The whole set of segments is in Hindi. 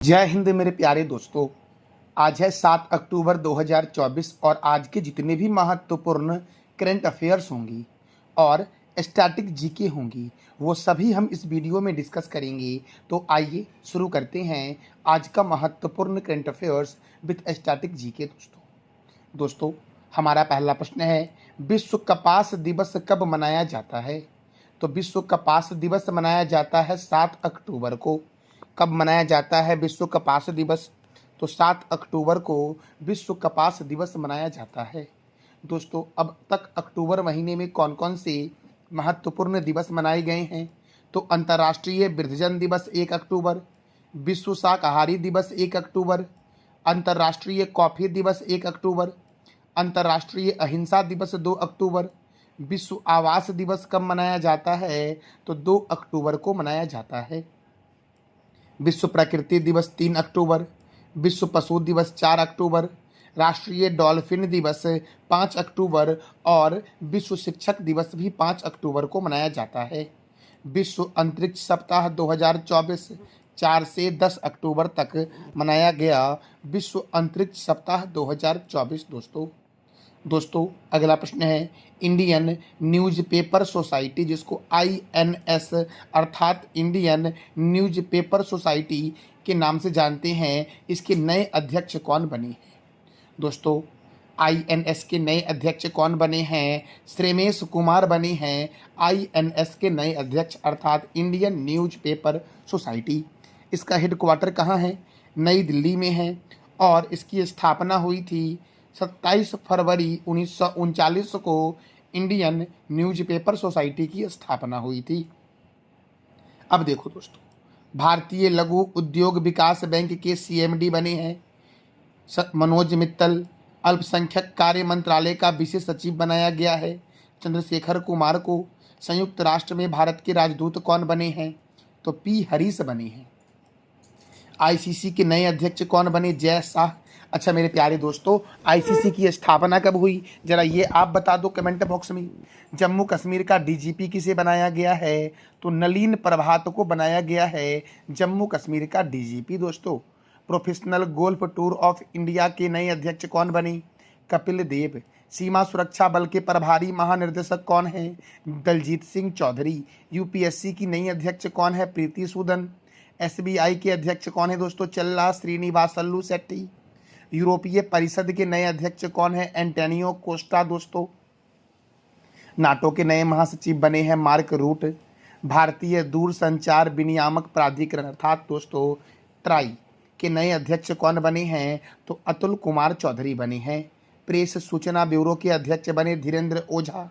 जय हिंद मेरे प्यारे दोस्तों। आज है 7 अक्टूबर 2024 और आज के जितने भी महत्वपूर्ण करंट अफेयर्स होंगी और स्टैटिक जीके होंगी वो सभी हम इस वीडियो में डिस्कस करेंगे। तो आइए शुरू करते हैं आज का महत्वपूर्ण current affairs with static GK. दोस्तों हमारा पहला प्रश्न है, विश्व कपास दिवस कब मनाया जाता है? तो विश्व कपास दिवस मनाया जाता है 7 अक्टूबर को। कब मनाया जाता है विश्व कपास दिवस? तो 7 अक्टूबर को विश्व कपास दिवस मनाया जाता है। दोस्तों अब तक अक्टूबर महीने में कौन कौन से महत्वपूर्ण दिवस मनाए गए हैं? तो अंतर्राष्ट्रीय वृद्धजन दिवस 1 अक्टूबर, विश्व शाकाहारी दिवस 1 अक्टूबर, अंतर्राष्ट्रीय कॉफी दिवस 1 अक्टूबर, अंतर्राष्ट्रीय अहिंसा दिवस 2 अक्टूबर। विश्व आवास दिवस कब मनाया जाता है? तो 2 अक्टूबर को मनाया जाता है। विश्व प्रकृति दिवस 3 अक्टूबर, विश्व पशु दिवस 4 अक्टूबर, राष्ट्रीय डॉल्फिन दिवस 5 अक्टूबर और विश्व शिक्षक दिवस भी 5 अक्टूबर को मनाया जाता है। विश्व अंतरिक्ष सप्ताह 2024 4 से 10 अक्टूबर तक मनाया गया विश्व अंतरिक्ष सप्ताह 2024। दोस्तों अगला प्रश्न है, इंडियन न्यूज़पेपर सोसाइटी जिसको INS अर्थात इंडियन न्यूज़पेपर सोसाइटी के नाम से जानते हैं, इसके नए अध्यक्ष कौन बने हैं? दोस्तों INS के नए अध्यक्ष कौन बने हैं? श्रेमेश कुमार बने हैं INS के नए अध्यक्ष अर्थात इंडियन न्यूज़पेपर सोसाइटी। इसका हेडक्वार्टर कहाँ है? नई दिल्ली में है और इसकी स्थापना हुई थी 27 फरवरी 1939 को इंडियन न्यूज़पेपर सोसाइटी की स्थापना हुई थी। अब देखो दोस्तों, भारतीय लघु उद्योग विकास बैंक के CMD बने हैं मनोज मित्तल। अल्पसंख्यक कार्य मंत्रालय का विशेष सचिव बनाया गया है चंद्रशेखर कुमार को। संयुक्त राष्ट्र में भारत के राजदूत कौन बने हैं? तो P हरीश बने हैं। ICC के नए अध्यक्ष कौन बने? जय शाह। अच्छा मेरे प्यारे दोस्तों, ICC की स्थापना कब हुई जरा ये आप बता दो कमेंट बॉक्स में। जम्मू कश्मीर का DGP किसे बनाया गया है? तो नलीन प्रभात को बनाया गया है जम्मू कश्मीर का DGP। दोस्तों professional golf tour of India के नए अध्यक्ष कौन बने? कपिल देव। सीमा सुरक्षा बल के प्रभारी महानिर्देशक कौन हैं? दलजीत सिंह चौधरी। UPSC की नई अध्यक्ष कौन है? प्रीति सूदन। SBI के अध्यक्ष कौन है दोस्तों? चल्ला श्रीनिवासल्लू शेट्टी। यूरोपीय परिषद के नए अध्यक्ष कौन है? Antonio Costa. दोस्तों नाटो के नए महासचिव बने हैं मार्क रूट। भारतीय दूरसंचार विनियामक प्राधिकरण अर्थात दोस्तों ट्राई के नए अध्यक्ष कौन बने हैं? तो अतुल कुमार चौधरी बने हैं। प्रेस सूचना ब्यूरो के अध्यक्ष बने धीरेन्द्र ओझा।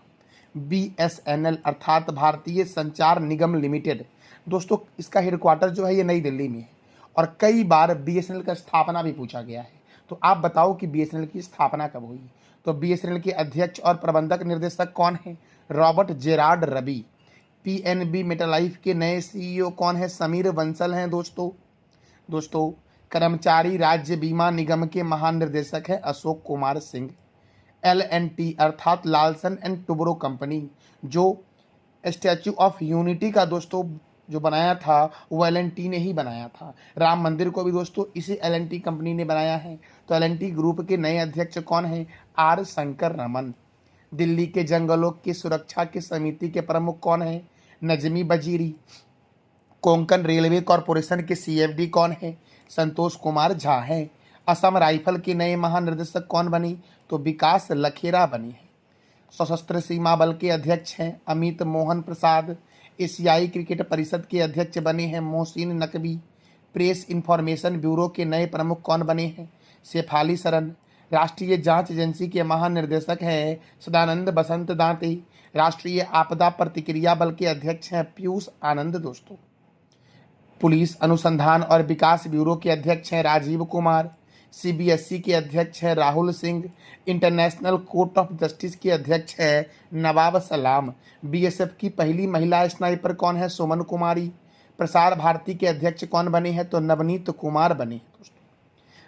BSNL अर्थात भारतीय संचार निगम लिमिटेड। दोस्तों इसका हेडक्वार्टर जो है ये नई दिल्ली में है और कई बार BSNL का स्थापना भी पूछा गया है। तो आप बताओ कि BSNL की स्थापना कब हुई? तो BSNL के अध्यक्ष और प्रबंधक निर्देशक कौन है? रॉबर्ट जेरार्ड रबी। PNB मेटालाइफ के नए CEO कौन है? समीर बंसल हैं। दोस्तों कर्मचारी राज्य बीमा निगम के महानिर्देशक हैं अशोक कुमार सिंह। L&T अर्थात लालसन एंड टुब्रो कंपनी जो स्टैच्यू ऑफ यूनिटी का दोस्तों जो बनाया था वो L&T ने ही बनाया था। राम मंदिर को भी दोस्तों इसी L&T कंपनी ने बनाया है। तो L&T ग्रुप के नए अध्यक्ष कौन हैं? R शंकर रमन। दिल्ली के जंगलों की सुरक्षा की समिति के प्रमुख कौन हैं? नजमी वजीरी। कोंकण रेलवे कॉरपोरेशन के CFD कौन है? संतोष कुमार झा हैं। असम राइफल के नए महानिर्देशक कौन बनी? तो विकास लखेरा बनी है। सशस्त्र सीमा बल के अध्यक्ष हैं अमित मोहन प्रसाद। एशियाई क्रिकेट परिषद के अध्यक्ष बने हैं Mohsin Naqvi. Press information bureau के नए प्रमुख कौन बने हैं? शेफाली सरन। राष्ट्रीय जांच एजेंसी के महानिर्देशक हैं सदानंद बसंत दांते। राष्ट्रीय आपदा प्रतिक्रिया बल के अध्यक्ष हैं पीयूष आनंद। दोस्तों पुलिस अनुसंधान और विकास ब्यूरो के अध्यक्ष हैं राजीव कुमार। CBSE के अध्यक्ष हैं Rahul Singh. International court of justice के अध्यक्ष हैं नवाब सलाम। BSF की पहली महिला स्नाइपर कौन है? सुमन कुमारी। प्रसार भारती के अध्यक्ष कौन बने हैं? तो नवनीत कुमार बने हैं। दोस्तों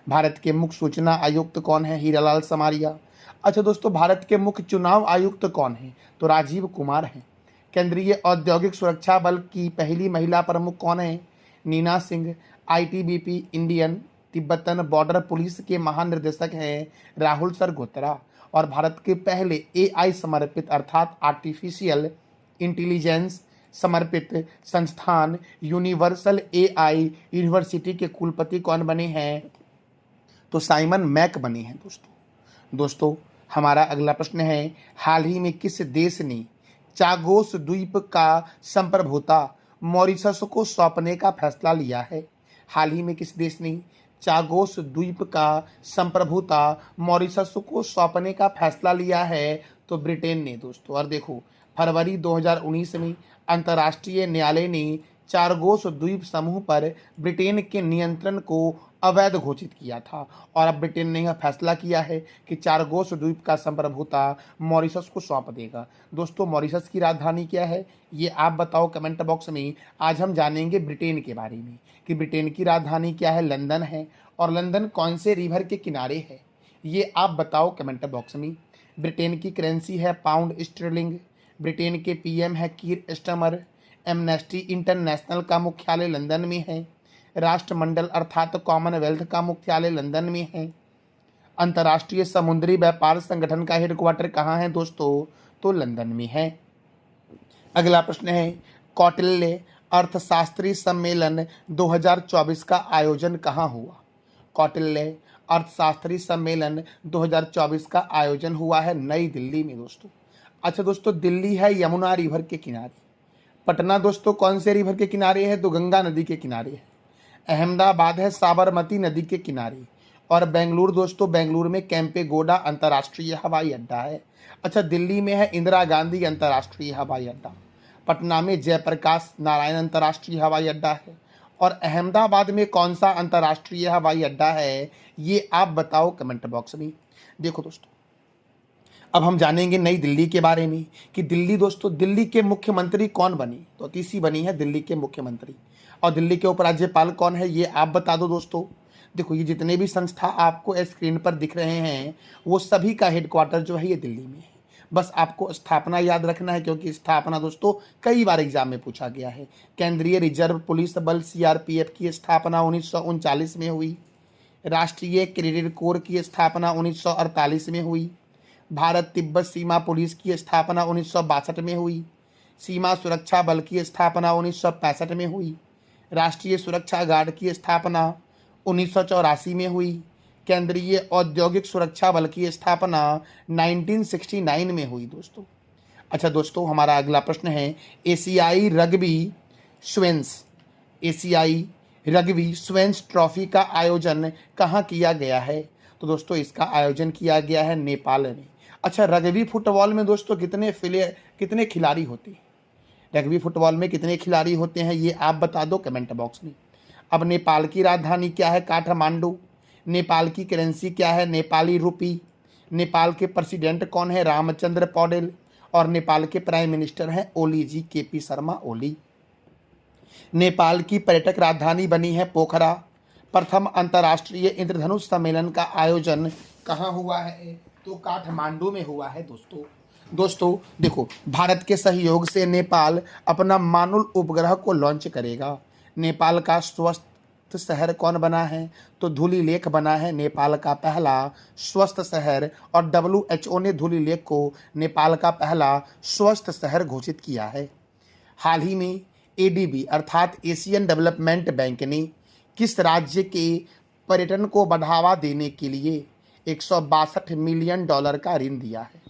भारत के मुख्य सूचना आयुक्त कौन है? हीरालाल समारिया। अच्छा दोस्तों भारत के मुख्य चुनाव आयुक्त कौन है? तो राजीव कुमार हैं। केंद्रीय औद्योगिक सुरक्षा बल की पहली महिला प्रमुख कौन है? Neena Singh. ITBP Indian Tibetan border police के महानिदेशक हैं राहुल सरगोत्रा। और भारत के पहले एआई समर्पित अर्थात आर्टिफिशियल इंटेलिजेंस समर्पित संस्थान यूनिवर्सल एआई यूनिवर्सिटी के कुलपति कौन बने हैं? तो साइमन मैक बने हैं दोस्तों हमारा अगला प्रश्न है, हाल ही में किस देश ने चागोस द्वीप का संप्रभुता मॉरिशस को सौंपने का फैसला लिया है? हाल ही में किस देश ने चागोस द्वीप का संप्रभुता मॉरिशस को सौंपने का फैसला लिया है? तो ब्रिटेन ने दोस्तों। और देखो, फरवरी 2019 में अंतर्राष्ट्रीय न्यायालय ने चागोस द्वीप समूह पर ब्रिटेन के नियंत्रण को अवैध घोषित किया था और अब ब्रिटेन ने यह फैसला किया है कि चागोस द्वीप का संप्रभुता मॉरिशस को सौंप देगा। दोस्तों, मॉरिशस की राजधानी क्या है, ये आप बताओ कमेंट बॉक्स में। आज हम जानेंगे ब्रिटेन के बारे में कि ब्रिटेन की राजधानी क्या है। लंदन है। और लंदन कौन से रिवर के किनारे है, ये आप बताओ कमेंट बॉक्स में। ब्रिटेन की करेंसी है पाउंड स्टर्लिंग। ब्रिटेन के पीएम है कीर स्टारमर। एमनेस्टी इंटरनेशनल का मुख्यालय लंदन में है। राष्ट्रमंडल अर्थात कॉमनवेल्थ का मुख्यालय लंदन में है। अंतर्राष्ट्रीय समुद्री व्यापार संगठन का हेडक्वार्टर कहाँ है दोस्तों? तो लंदन में है। अगला प्रश्न है, कौटिल्य अर्थशास्त्री सम्मेलन 2024 का आयोजन कहाँ हुआ? कौटिल्य अर्थशास्त्री सम्मेलन 2024 का आयोजन हुआ है नई दिल्ली में दोस्तों। अच्छा दोस्तों, दिल्ली है यमुना रिवर के किनारे। पटना दोस्तों कौन से रिवर के किनारे है? तो गंगा नदी के किनारे है। अहमदाबाद है साबरमती नदी के किनारे। और बेंगलुरु दोस्तों, बेंगलुरु में कैंपेगौड़ा अंतर्राष्ट्रीय हवाई अड्डा है। अच्छा, दिल्ली में है इंदिरा गांधी अंतर्राष्ट्रीय हवाई अड्डा। पटना में जयप्रकाश नारायण अंतर्राष्ट्रीय हवाई अड्डा है। और अहमदाबाद में कौन सा अंतर्राष्ट्रीय हवाई अड्डा है, ये आप बताओ कमेंट बॉक्स में। देखो दोस्तों, अब हम जानेंगे नई दिल्ली के बारे में कि दिल्ली दोस्तों, दिल्ली के मुख्यमंत्री कौन बनी? तो तीसरी बनी है दिल्ली के मुख्यमंत्री। और दिल्ली के उपराज्यपाल कौन है, ये आप बता दो दोस्तों। देखो, ये जितने भी संस्था आपको स्क्रीन पर दिख रहे हैं वो सभी का हेडक्वार्टर जो है ये दिल्ली में है। बस आपको स्थापना याद रखना है, क्योंकि स्थापना दोस्तों कई बार एग्जाम में पूछा गया है। केंद्रीय रिजर्व पुलिस बल सीआरपीएफ की स्थापना 1939 में हुई। राष्ट्रीय क्रेडिट कोर की स्थापना 1948 में हुई। भारत तिब्बत सीमा पुलिस की स्थापना 1962 में हुई। सीमा सुरक्षा बल की स्थापना 1965 में हुई। राष्ट्रीय सुरक्षा गार्ड की स्थापना 1984 में हुई। केंद्रीय औद्योगिक सुरक्षा बल की स्थापना 1969 में हुई दोस्तों। अच्छा दोस्तों, हमारा अगला प्रश्न है, एशियाई रग्बी स्वेंस ट्रॉफी का आयोजन कहाँ किया गया है? तो दोस्तों, इसका आयोजन किया गया है नेपाल में। अच्छा, रग्बी फुटबॉल में दोस्तों कितने खिलाड़ी होते हैं? रग्बी फुटबॉल में कितने खिलाड़ी होते हैं, ये आप बता दो कमेंट बॉक्स में। अब नेपाल की राजधानी क्या है? काठमांडू। नेपाल की करेंसी क्या है? नेपाली रुपी। नेपाल के प्रेसिडेंट कौन है? रामचंद्र पौडेल। और नेपाल के प्राइम मिनिस्टर हैं ओली जी, केपी शर्मा ओली। नेपाल की पर्यटक राजधानी बनी है पोखरा। प्रथम अंतर्राष्ट्रीय इंद्रधनुष सम्मेलन का आयोजन कहाँ हुआ है? तो काठमांडू में हुआ है दोस्तों देखो, भारत के सहयोग से नेपाल अपना मानुल उपग्रह को लॉन्च करेगा। नेपाल का स्वस्थ शहर कौन बना है? तो धुली लेक बना है नेपाल का पहला स्वस्थ शहर। और WHO ने धुली लेक को नेपाल का पहला स्वस्थ शहर घोषित किया है। हाल ही में ADB अर्थात एशियन डेवलपमेंट बैंक ने किस राज्य के पर्यटन को बढ़ावा देने के लिए $162 मिलियन का ऋण दिया है?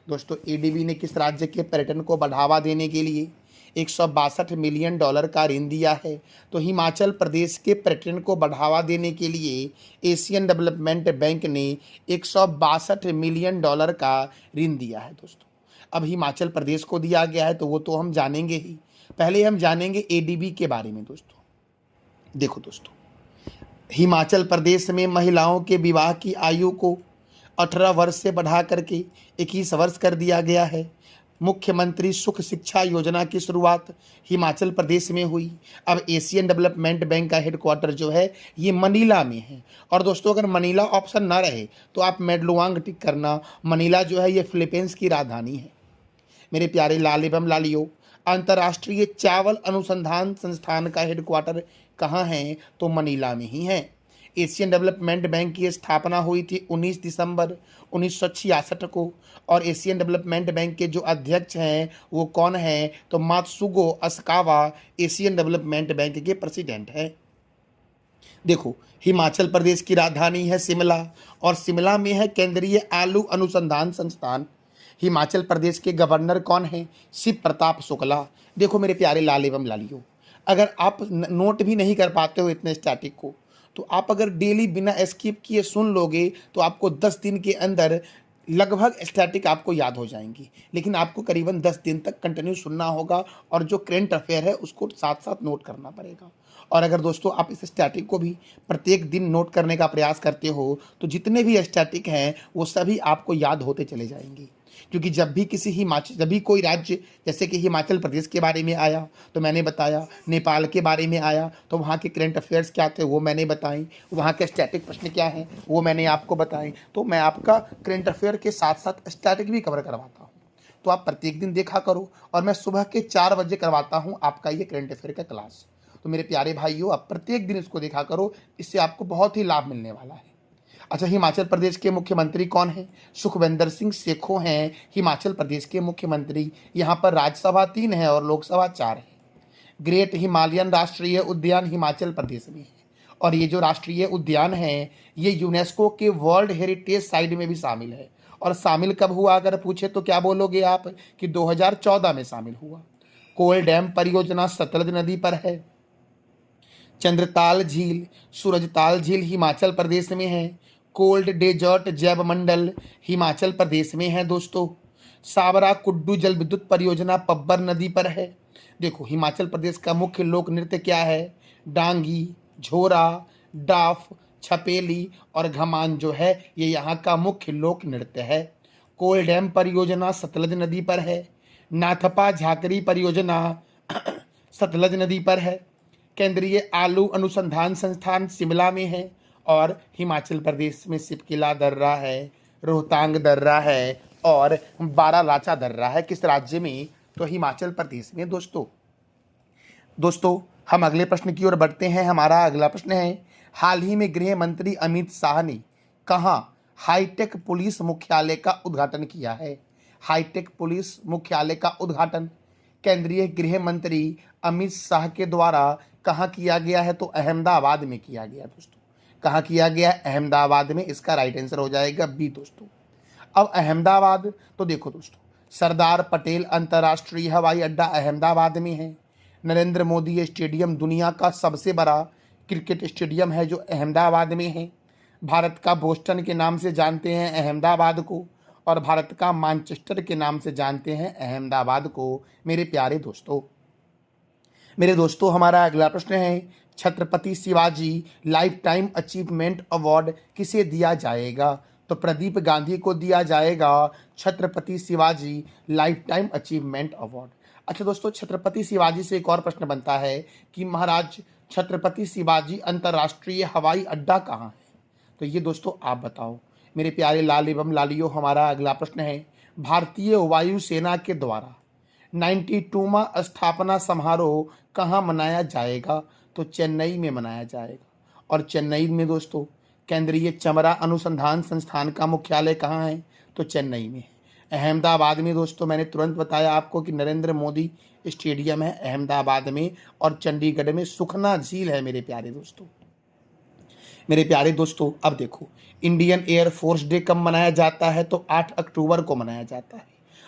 दोस्तों, ADB ने किस राज्य के पर्यटन को बढ़ावा देने के लिए $162 मिलियन का ऋण दिया है? तो हिमाचल प्रदेश के पर्यटन को बढ़ावा देने के लिए एशियन डेवलपमेंट बैंक ने $162 मिलियन का ऋण दिया है दोस्तों। अब हिमाचल प्रदेश को दिया गया है तो वो तो हम जानेंगे ही। पहले हम जानेंगे ADB के बारे में दोस्तों। देखो दोस्तों, हिमाचल प्रदेश में महिलाओं के विवाह की आयु को 18 वर्ष से बढ़ा करके 21 वर्ष कर दिया गया है। मुख्यमंत्री सुख शिक्षा योजना की शुरुआत हिमाचल प्रदेश में हुई। अब एशियन डेवलपमेंट बैंक का हेडक्वार्टर जो है ये मनीला में है। और दोस्तों, अगर मनीला ऑप्शन ना रहे तो आप मेडलुआंग टिक करना। मनीला जो है ये फिलीपींस की राजधानी है। मेरे प्यारे लाल एवं लालियों, अंतर्राष्ट्रीय चावल अनुसंधान संस्थान का हेडक्वार्टर कहाँ हैं? तो मनीला में ही हैं। एशियन डेवलपमेंट बैंक की स्थापना हुई थी 19 दिसंबर 1966 को, और एशियन डेवलपमेंट बैंक के जो अध्यक्ष हैं वो कौन हैं? तो मात्सुगो असाकावा एशियन डेवलपमेंट बैंक के प्रेसिडेंट हैं। देखो, हिमाचल प्रदेश की राजधानी है शिमला, और शिमला में है केंद्रीय आलू अनुसंधान संस्थान। हिमाचल प्रदेश के गवर्नर कौन हैं? शिव प्रताप शुक्ला। देखो मेरे प्यारे लाल एवं लालियों, अगर आप नोट भी नहीं कर पाते हो इतने स्टैटिक को, तो आप अगर डेली बिना स्किप किए सुन लोगे तो आपको 10 दिन के अंदर लगभग स्टैटिक आपको याद हो जाएंगी। लेकिन आपको करीबन 10 दिन तक कंटिन्यू सुनना होगा, और जो करेंट अफेयर है उसको साथ साथ नोट करना पड़ेगा। और अगर दोस्तों आप इस स्टैटिक को भी प्रत्येक दिन नोट करने का प्रयास करते हो तो जितने भी स्टैटिक हैं वो सभी आपको याद होते चले जाएंगे। क्योंकि जब भी कोई राज्य, जैसे कि हिमाचल प्रदेश के बारे में आया तो मैंने बताया, नेपाल के बारे में आया तो वहाँ के करंट अफेयर्स क्या थे वो मैंने बताई, वहाँ के स्टैटिक प्रश्न क्या हैं वो मैंने आपको बताए। तो मैं आपका करंट अफेयर के साथ साथ स्टैटिक भी कवर करवाता हूँ, तो आप प्रत्येक दिन देखा करो। और मैं सुबह के 4 बजे करवाता हूँ आपका ये करंट अफेयर का क्लास। तो मेरे प्यारे भाइयों, आप प्रत्येक दिन इसको देखा करो, इससे आपको बहुत ही लाभ मिलने वाला है। अच्छा, हिमाचल प्रदेश के मुख्यमंत्री कौन हैं? सुखविंदर सिंह सेखो हैं हिमाचल प्रदेश के मुख्यमंत्री। यहाँ पर राज्यसभा 3 है और लोकसभा 4 है। ग्रेट हिमालयन राष्ट्रीय उद्यान हिमाचल प्रदेश में है, और ये जो राष्ट्रीय उद्यान है ये यूनेस्को के वर्ल्ड हेरिटेज साइट में भी शामिल है। और शामिल कब हुआ अगर पूछे तो क्या बोलोगे आप? कि 2014 में शामिल हुआ। कोल डैम परियोजना सतलज नदी पर है। चंद्रताल झील, सूरजताल झील हिमाचल प्रदेश में है। कोल्ड डेजर्ट जैव मंडल हिमाचल प्रदेश में है दोस्तों। साबरा कुड्डू जल विद्युत परियोजना पब्बर नदी पर है। देखो, हिमाचल प्रदेश का मुख्य लोक नृत्य क्या है? डांगी, झोरा, डाफ, छपेली और घमान जो है ये यहाँ का मुख्य लोक नृत्य है। कोल डैम परियोजना सतलज नदी पर है। नाथपा झाकरी परियोजना सतलज नदी पर है। केंद्रीय आलू अनुसंधान संस्थान शिमला में है, और हिमाचल प्रदेश में सिपकिला दर्रा है, रोहतांग दर्रा है और बारालाचा दर्रा है। किस राज्य में? तो हिमाचल प्रदेश में दोस्तों हम अगले प्रश्न की ओर बढ़ते हैं। हमारा अगला प्रश्न है, हाल ही में गृह मंत्री अमित शाह ने कहाँ हाईटेक पुलिस मुख्यालय का उद्घाटन किया है? हाईटेक पुलिस मुख्यालय का उद्घाटन केंद्रीय गृह मंत्री अमित शाह के द्वारा कहाँ किया गया है? तो अहमदाबाद में किया गया दोस्तों। कहाँ किया गया? अहमदाबाद में। इसका राइट आंसर हो जाएगा बी दोस्तों। अब अहमदाबाद, तो देखो दोस्तों, सरदार पटेल अंतर्राष्ट्रीय हवाई अड्डा अहमदाबाद में है। नरेंद्र मोदी स्टेडियम दुनिया का सबसे बड़ा क्रिकेट स्टेडियम है जो अहमदाबाद में है। भारत का बोस्टन के नाम से जानते हैं अहमदाबाद को, और भारत का मैनचेस्टर के नाम से जानते हैं अहमदाबाद को। मेरे दोस्तों हमारा अगला प्रश्न है, Chhatrapati Shivaji life time achievement award किसे दिया जाएगा? तो प्रदीप गांधी को दिया जाएगा Chhatrapati Shivaji life time achievement award. अच्छा दोस्तों, छत्रपति शिवाजी से एक और प्रश्न बनता है कि महाराज छत्रपति शिवाजी अंतर्राष्ट्रीय हवाई अड्डा कहाँ है? तो ये दोस्तों आप बताओ। मेरे प्यारे लाल एवं लालियों, हमारा अगला प्रश्न है, भारतीय वायुसेना के द्वारा 92वां स्थापना समारोह कहाँ मनाया जाएगा? तो चेन्नई में मनाया जाएगा। और चेन्नई में दोस्तों केंद्रीय चमड़ा अनुसंधान संस्थान का मुख्यालय कहाँ है? तो चेन्नई में है। अहमदाबाद में दोस्तों मैंने तुरंत बताया आपको कि नरेंद्र मोदी स्टेडियम है अहमदाबाद में, और चंडीगढ़ में सुखना झील है मेरे प्यारे दोस्तों। अब देखो, इंडियन एयरफोर्स डे कब मनाया जाता है? तो 8 अक्टूबर को मनाया जाता है।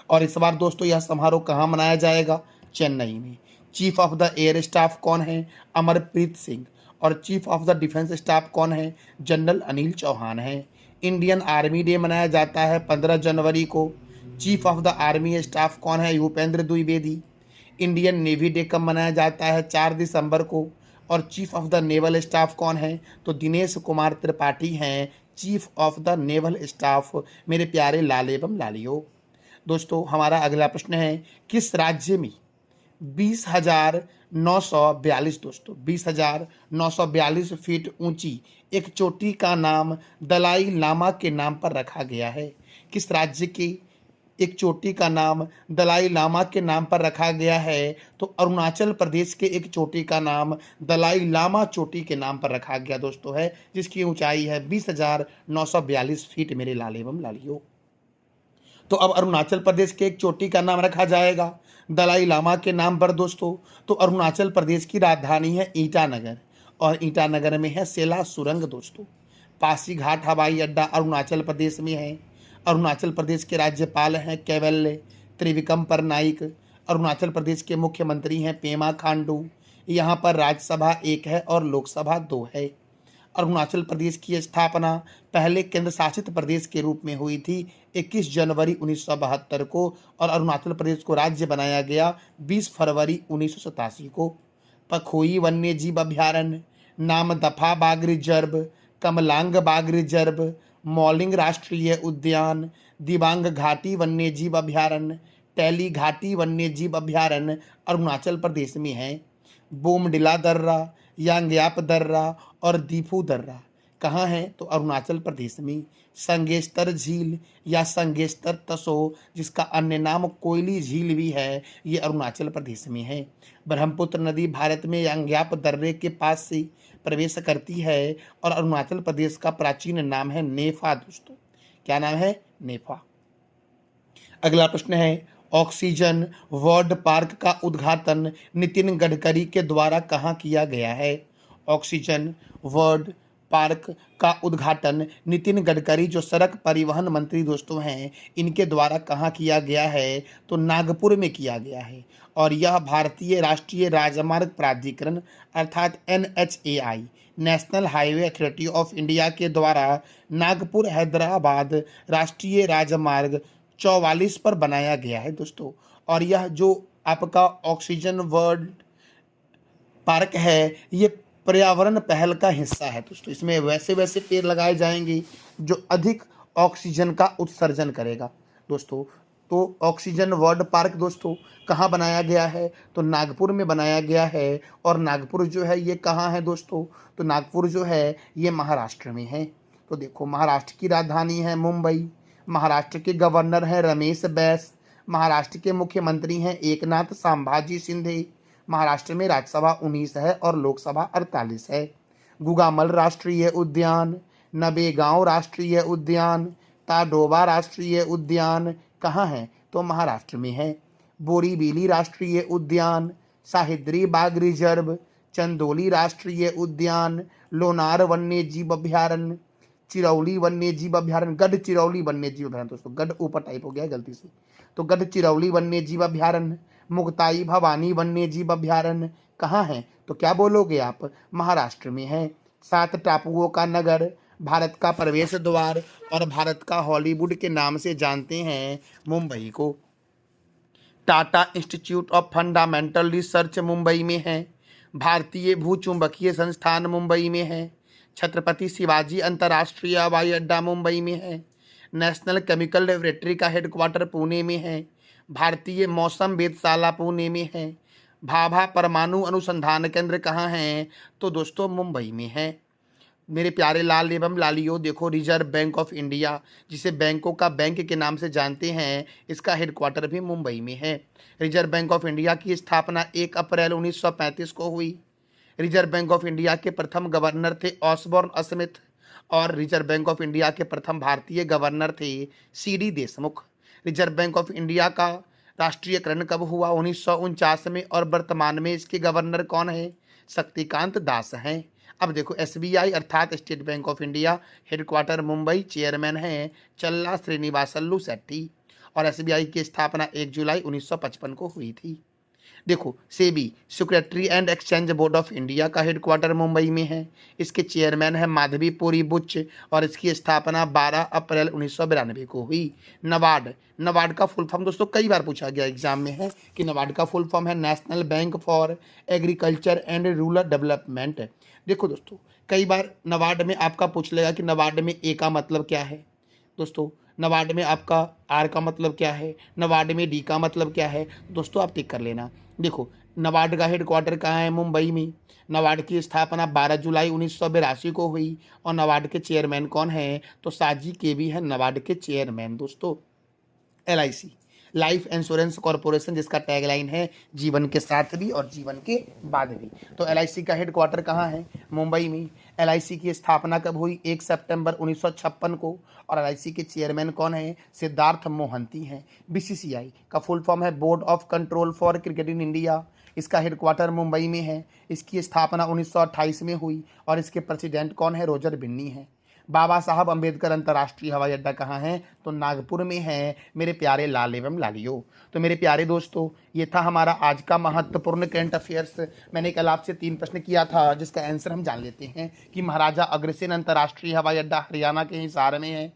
और इस बार दोस्तों यह समारोह कहाँ मनाया जाएगा? चेन्नई में। Chief of the air staff कौन है? अमरप्रीत सिंह। और chief of the defence staff कौन है? जनरल अनिल चौहान है। इंडियन आर्मी डे मनाया जाता है 15 जनवरी को। Chief of the army staff कौन है? Bhupendra Dwivedi. Indian navy day कब मनाया जाता है? 4 दिसंबर को। और chief of the naval staff कौन है? तो दिनेश कुमार त्रिपाठी हैं chief of the naval staff, मेरे प्यारे लाल एवं लालियों। दोस्तों हमारा अगला प्रश्न है, किस राज्य में 20,942 दोस्तों 20,942 फीट ऊंची एक चोटी का नाम दलाई लामा के नाम पर रखा गया है? किस राज्य के एक चोटी का नाम दलाई लामा के नाम पर रखा गया है, तो अरुणाचल प्रदेश के एक चोटी का नाम दलाई लामा चोटी के नाम पर रखा गया दोस्तों है, जिसकी ऊंचाई है 20,942 फीट मेरे लाल एवं लालियों। तो अब अरुणाचल प्रदेश के एक चोटी का नाम रखा जाएगा दलाई लामा के नाम पर दोस्तों। तो अरुणाचल प्रदेश की राजधानी है ईटानगर, और ईटानगर में है सेला सुरंग दोस्तों। पासीघाट हवाई अड्डा अरुणाचल प्रदेश में है। अरुणाचल प्रदेश के राज्यपाल हैं कैवल्य त्रिविक्रम नाइक। अरुणाचल प्रदेश के मुख्यमंत्री हैं पेमा खांडू। यहाँ पर राज्यसभा 1 है और लोकसभा 2 है। अरुणाचल प्रदेश की स्थापना पहले केंद्र शासित प्रदेश के रूप में हुई थी 21 जनवरी 1972 को, और अरुणाचल प्रदेश को राज्य बनाया गया 20 फरवरी 1987 को। पखोई वन्य जीव अभ्यारण्य, नामदफा बाघ रिजर्व, कमलांग बाघ रिजर्व, मौलिंग राष्ट्रीय उद्यान, दिबांग घाटी वन्य जीव अभ्यारण्य, टैली घाटी वन्य जीव अभ्यारण्य अरुणाचल प्रदेश में है। बोमडिला दर्रा, यांग्याप दर्रा और दीफू दर्रा कहाँ है? तो अरुणाचल प्रदेश में। संगेस्तर झील या संगेस्तर तसो, जिसका अन्य नाम कोयली झील भी है, ये अरुणाचल प्रदेश में है। ब्रह्मपुत्र नदी भारत में यांग्याप दर्रे के पास से प्रवेश करती है, और अरुणाचल प्रदेश का प्राचीन नाम है नेफा दोस्तों। क्या नाम है? नेफा। अगला प्रश्न है, ऑक्सीजन वर्ल्ड पार्क का उद्घाटन नितिन गडकरी के द्वारा कहाँ किया गया है? ऑक्सीजन वर्ल्ड पार्क का उद्घाटन नितिन गडकरी जो सड़क परिवहन मंत्री दोस्तों हैं, इनके द्वारा कहाँ किया गया है? तो नागपुर में किया गया है। और यह भारतीय राष्ट्रीय राजमार्ग प्राधिकरण अर्थात NHAI national highway authority of India के द्वारा नागपुर हैदराबाद राष्ट्रीय राजमार्ग 44 पर बनाया गया है दोस्तों। और यह जो आपका ऑक्सीजन वर्ल्ड पार्क है, ये पर्यावरण पहल का हिस्सा है दोस्तों। इसमें वैसे वैसे पेड़ लगाए जाएंगे जो अधिक ऑक्सीजन का उत्सर्जन करेगा दोस्तों। तो ऑक्सीजन वर्ल्ड पार्क दोस्तों कहाँ बनाया गया है? तो नागपुर में बनाया गया है। और नागपुर जो है ये कहाँ है दोस्तों? तो नागपुर जो है ये महाराष्ट्र में है। तो देखो, महाराष्ट्र की राजधानी है मुंबई। महाराष्ट्र के गवर्नर हैं रमेश बैस। महाराष्ट्र के मुख्यमंत्री हैं एकनाथ संभाजी शिंदे। महाराष्ट्र में राज्यसभा 19 है और लोकसभा 48 है। गुगामल राष्ट्रीय उद्यान, नबेगांव राष्ट्रीय उद्यान, ताडोबा राष्ट्रीय उद्यान कहाँ है? तो महाराष्ट्र में है। बोरीवली राष्ट्रीय उद्यान, साहिद्री बाघ रिजर्व, चंदोली राष्ट्रीय उद्यान, लोनार वन्य जीव अभ्यारण्य, चिरौली वन्य जीव अभ्यारण्य, गढ़ चिरौली वन्य जीव अभ्यारण्य दोस्तों, गढ़ ऊपर टाइप हो गया है गलती से, तो गढ़ चिरौली वन्य जीव अभ्यारण्य, मुक्ताई भवानी वन्य जीव अभ्यारण्य कहाँ है? तो क्या बोलोगे आप? महाराष्ट्र में है। 7 टापुओं का नगर, भारत का प्रवेश द्वार और भारत का हॉलीवुड के नाम से जानते हैं मुंबई को। Tata institute of fundamental research Mumbai में है। भारतीय भूचुंबकीय संस्थान मुंबई में है। छत्रपति शिवाजी अंतर्राष्ट्रीय हवाई अड्डा मुंबई में है। नेशनल केमिकल लेबोरेटरी का हेडक्वार्टर पुणे में है। भारतीय मौसम वेधशाला पुणे में है। भाभा परमाणु अनुसंधान केंद्र कहाँ है? तो दोस्तों मुंबई में है। मेरे प्यारे लाल एवं लालियों, देखो, रिजर्व बैंक ऑफ इंडिया, जिसे बैंकों का बैंक के नाम से जानते हैं, इसका हेडक्वार्टर भी मुंबई में है। रिजर्व बैंक ऑफ इंडिया की स्थापना 1 अप्रैल 1935 को हुई। रिजर्व बैंक ऑफ इंडिया के प्रथम गवर्नर थे ऑसबोर्न स्मिथ, और रिजर्व बैंक ऑफ इंडिया के प्रथम भारतीय गवर्नर थे CD Deshmukh. Reserve bank of India का राष्ट्रीयकरण कब हुआ? 1949 में, और वर्तमान में इसके गवर्नर कौन है? शक्तिकांत दास हैं। अब देखो, SBI अर्थात state bank of India, headquarter Mumbai, chairman हैं चल्ला श्रीनिवासल्लू शेट्टी, और SBI की स्थापना 1 जुलाई 1955 को हुई थी। देखो, SEBI security and exchange board of India का हेडक्वार्टर मुंबई में है। इसके चेयरमैन हैं माधवीपुरी बुच, और इसकी स्थापना 12 अप्रैल 1992 को हुई। नबार्ड का फुल फॉर्म दोस्तों कई बार पूछा गया एग्जाम में है कि नबार्ड का फुल फॉर्म है national bank for agriculture and rural development. देखो दोस्तों, कई बार नबार्ड में आपका पूछ लेगा कि नबार्ड में ए का मतलब क्या है दोस्तों, नबार्ड में आपका आर का मतलब क्या है, नबार्ड में डी का मतलब क्या है दोस्तों, आप टिक कर लेना। देखो, नबार्ड का हेडक्वार्टर कहाँ है? मुंबई में। नबार्ड की स्थापना 12 जुलाई 1982 को हुई, और नबार्ड के चेयरमैन कौन है? तो साजी केवी है नबार्ड के चेयरमैन दोस्तों। LIC, लाइफ इंश्योरेंस कॉरपोरेशन, जिसका टैगलाइन है जीवन के साथ भी और जीवन के बाद भी। तो LIC का हेडक्वार्टर कहाँ है? मुंबई में। LIC की स्थापना कब हुई? 1 सितंबर 1956 को। और LIC के चेयरमैन कौन है? सिद्धार्थ मोहंती हैं। BCCI का फुल फॉर्म है board of control for cricket in India. इसका हेडक्वार्टर मुंबई में है। इसकी स्थापना 1928 में हुई और इसके प्रेसिडेंट कौन है? रोजर बिन्नी है। बाबा साहब अंबेडकर अंतर्राष्ट्रीय हवाई अड्डा कहाँ है? तो नागपुर में है मेरे प्यारे लाल एवं लालियो। तो मेरे प्यारे दोस्तों, ये था हमारा आज का महत्वपूर्ण करंट अफेयर्स। मैंने कल आपसे 3 प्रश्न किया था, जिसका आंसर हम जान लेते हैं कि महाराजा अग्रसेन अंतर्राष्ट्रीय हवाई अड्डा हरियाणा के हिसार में है।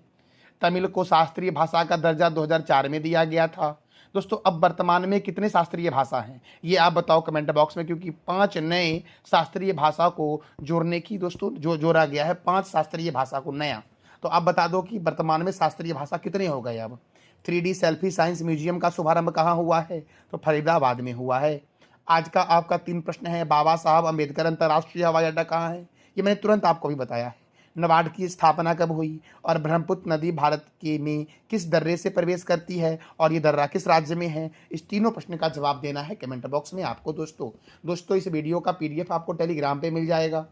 तमिल को शास्त्रीय भाषा का दर्जा 2004 में दिया गया था। दोस्तों, अब वर्तमान में कितने शास्त्रीय भाषा हैं ये आप बताओ कमेंट बॉक्स में, क्योंकि 5 नए शास्त्रीय भाषा को जोड़ने की दोस्तों जो जोड़ा गया है, 5 शास्त्रीय भाषा को नया। तो आप बता दो कि वर्तमान में शास्त्रीय भाषा कितने हो गए अब। 3D सेल्फी साइंस म्यूजियम का शुभारंभ कहाँ हुआ है? तो फरीदाबाद में हुआ है। आज का आपका 3 प्रश्न है, बाबा साहब अंबेडकर अंतर्राष्ट्रीय हवाई अड्डा कहाँ है? ये मैंने तुरंत आपको भी बताया है। नाबार्ड की स्थापना कब हुई? और ब्रह्मपुत्र नदी भारत के में किस दर्रे से प्रवेश करती है और ये दर्रा किस राज्य में है? इस तीनों प्रश्न का जवाब देना है कमेंट बॉक्स में आपको। दोस्तों इस वीडियो का PDF आपको टेलीग्राम पे मिल जाएगा,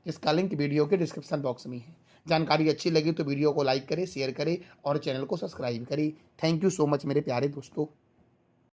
जिसका लिंक वीडियो के डिस्क्रिप्शन बॉक्स में है। जानकारी अच्छी लगी तो वीडियो को लाइक करें, शेयर करें और चैनल को सब्सक्राइब करें। थैंक यू सो मच मेरे प्यारे दोस्तों।